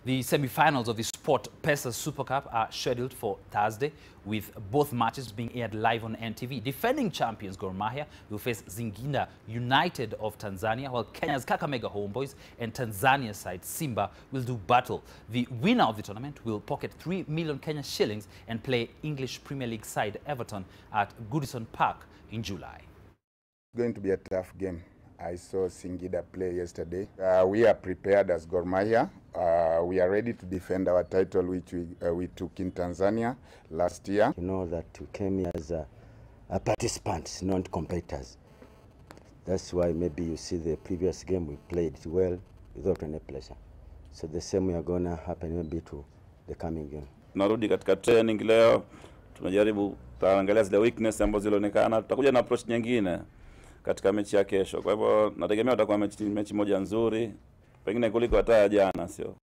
The semi-finals of the SportPesa Super Cup are scheduled for Thursday, with both matches being aired live on NTV. Defending champions Gor Mahia will face Singida United of Tanzania, while Kenya's Kakamega Homeboys and Tanzania side Simba will do battle. The winner of the tournament will pocket 3 million Kenya shillings and play English Premier League side Everton at Goodison Park in July. It's going to be a tough game. I saw Singida play yesterday. We are prepared as Gor Mahia. We are ready to defend our title, which we took in Tanzania last year. You know that we came here as participants, not competitors. That's why maybe you see the previous game we played well without any pressure. So the same we are going to happen maybe to the coming game. Tunarudi katika training leo, tunajaribu kuangalia zile weakness ambazo zilionekana, tutakuja na approach nyingine katika mechi ya kesho. Kwa hivyo nategemea itakuwa mechi moja nzuri, pengine kuliko hata jana, sio?